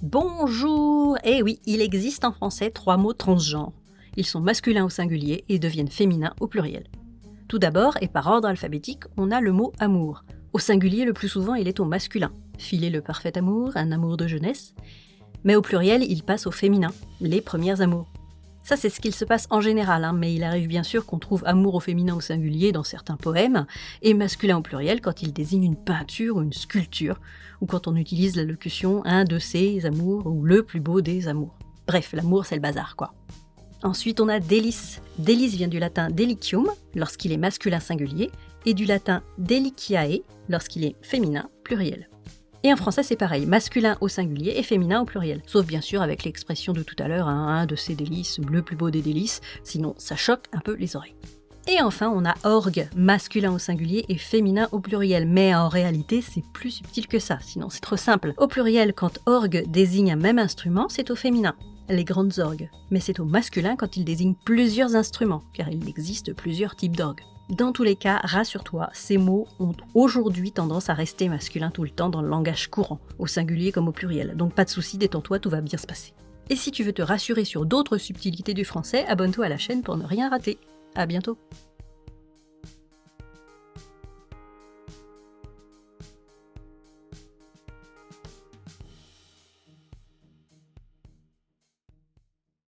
Bonjour! Eh oui, il existe en français 3 mots transgenres. Ils sont masculins au singulier et deviennent féminins au pluriel. Tout d'abord, et par ordre alphabétique, on a le mot amour. Au singulier, le plus souvent, il est au masculin. Filer le parfait amour, un amour de jeunesse. Mais au pluriel, il passe au féminin, les premières amours. Ça, c'est ce qu'il se passe en général, mais il arrive bien sûr qu'on trouve amour au féminin au singulier dans certains poèmes, et masculin au pluriel quand il désigne une peinture ou une sculpture, ou quand on utilise la locution « un de ses amours » ou « le plus beau des amours ». Bref, l'amour, c'est le bazar, quoi. Ensuite, on a délice. Délice vient du latin delicium, lorsqu'il est masculin singulier, et du latin deliciae, lorsqu'il est féminin pluriel. Et en français, c'est pareil, masculin au singulier et féminin au pluriel. Sauf bien sûr avec l'expression de tout à l'heure, un de ces délices, ou le plus beau des délices, sinon ça choque un peu les oreilles. Et enfin, on a orgue, masculin au singulier et féminin au pluriel. Mais en réalité, c'est plus subtil que ça, sinon c'est trop simple. Au pluriel, quand orgue désigne un même instrument, c'est au féminin, les grandes orgues. Mais c'est au masculin quand il désigne plusieurs instruments, car il existe plusieurs types d'orgues. Dans tous les cas, rassure-toi, ces mots ont aujourd'hui tendance à rester masculins tout le temps dans le langage courant, au singulier comme au pluriel. Donc pas de soucis, détends-toi, tout va bien se passer. Et si tu veux te rassurer sur d'autres subtilités du français, abonne-toi à la chaîne pour ne rien rater. À bientôt.